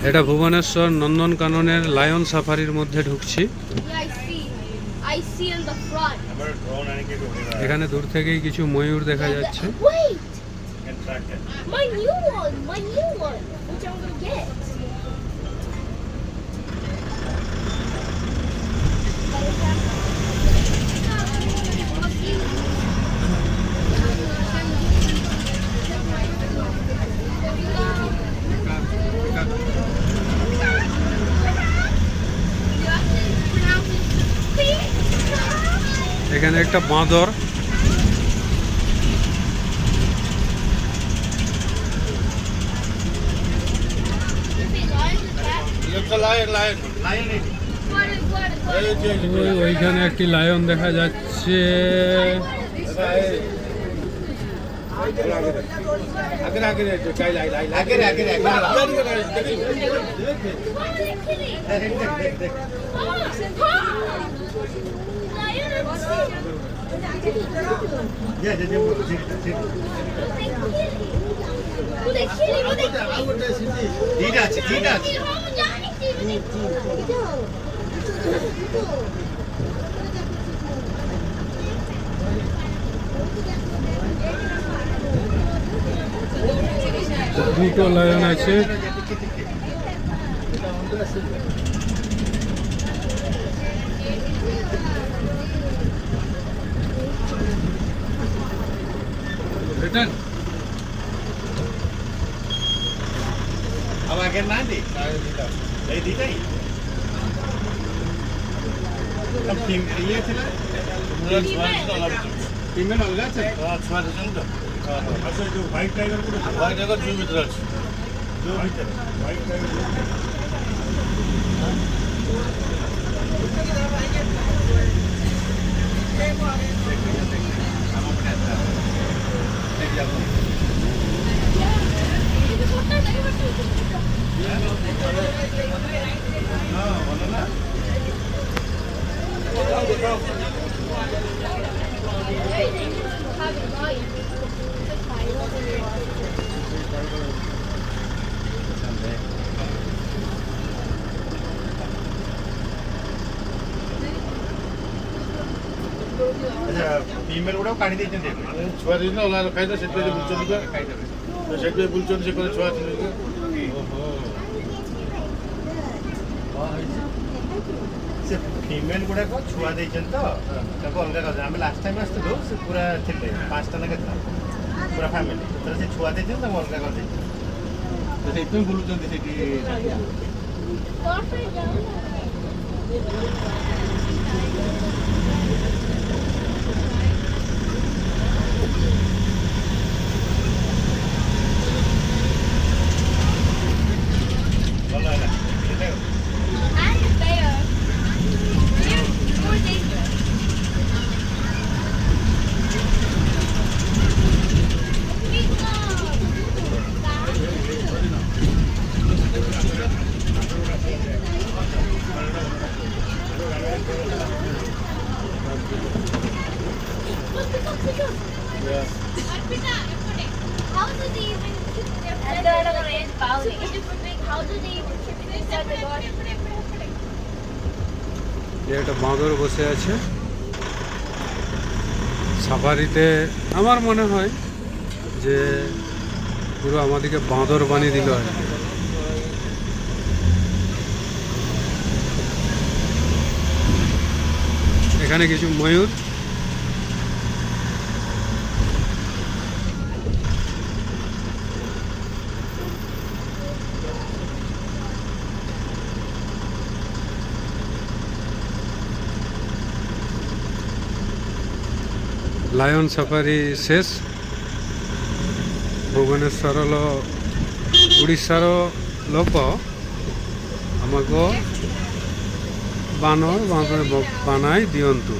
এটা ভুবনেশ্বর নন্দনকাননের লায়ন সাফারির মধ্যে ঢুকছি। এখানে দূর থেকেই কিছু ময়ূর দেখা যাচ্ছে। এখানে একটা বাঁদর, ওইখানে একটি লায়ন দেখা যাচ্ছে। দুটো লায়ন আছে। আগের না এই দিটাই ইয়ে ছিল ফিমেল অলগা আছে ছুয়া দিচ্ছেন তো। আচ্ছা যে হোয়াইট টাইগার জু ভিতরে আছে, জু ভিতরে হোয়াইট টাইগার। ଫିମେଲ ଗୁଡ଼ାକୁ କାଢ଼ି ଦେଇଛନ୍ତି, ଛୁଆ ଦେଇଛନ୍ତି ଅଲଗା ଖାଇଦେବେ, ସେଥିପାଇଁ ବୁଲୁଛନ୍ତି ତ ସେଥିପାଇଁ ବୁଲୁଛନ୍ତି। ସେ କହିଲେ ଛୁଆ ସେ ଫିମେଲ ଗୁଡ଼ାକ ଛୁଆ ଦେଇଛନ୍ତି ତ ତାକୁ ଅଲଗା କରିଦେବେ। ଆମେ ଲାଷ୍ଟ ଟାଇମ୍ ଆସିଥିଲୁ, ସେ ପୁରା ଥିଲେ 5ଟା ନା କେତେ ପୁରା ଫ୍ୟାମିଲି, ତ ସେ ଛୁଆ ଦେଇଛନ୍ତି ତାକୁ ଅଲଗା କରିଦେଇଛନ୍ତି, ତ ସେଇଥିପାଇଁ ବୁଲୁଛନ୍ତି ସେଠି। একটা বাঁদর বসে আছে সাফারিতে। আমার মনে হয় যে পুরো আমাদেরকে বাঁদর বানিয়ে দিল আর কি। এখানে কিছু ময়ূর, ଲାୟନ ସାଫାରି ଶେଷ। ଭୁବନେଶ୍ୱର ଓଡ଼ିଶାର ଲୋକ ଆମକୁ ବାନର ବାନାଇ ଦିଅନ୍ତୁ।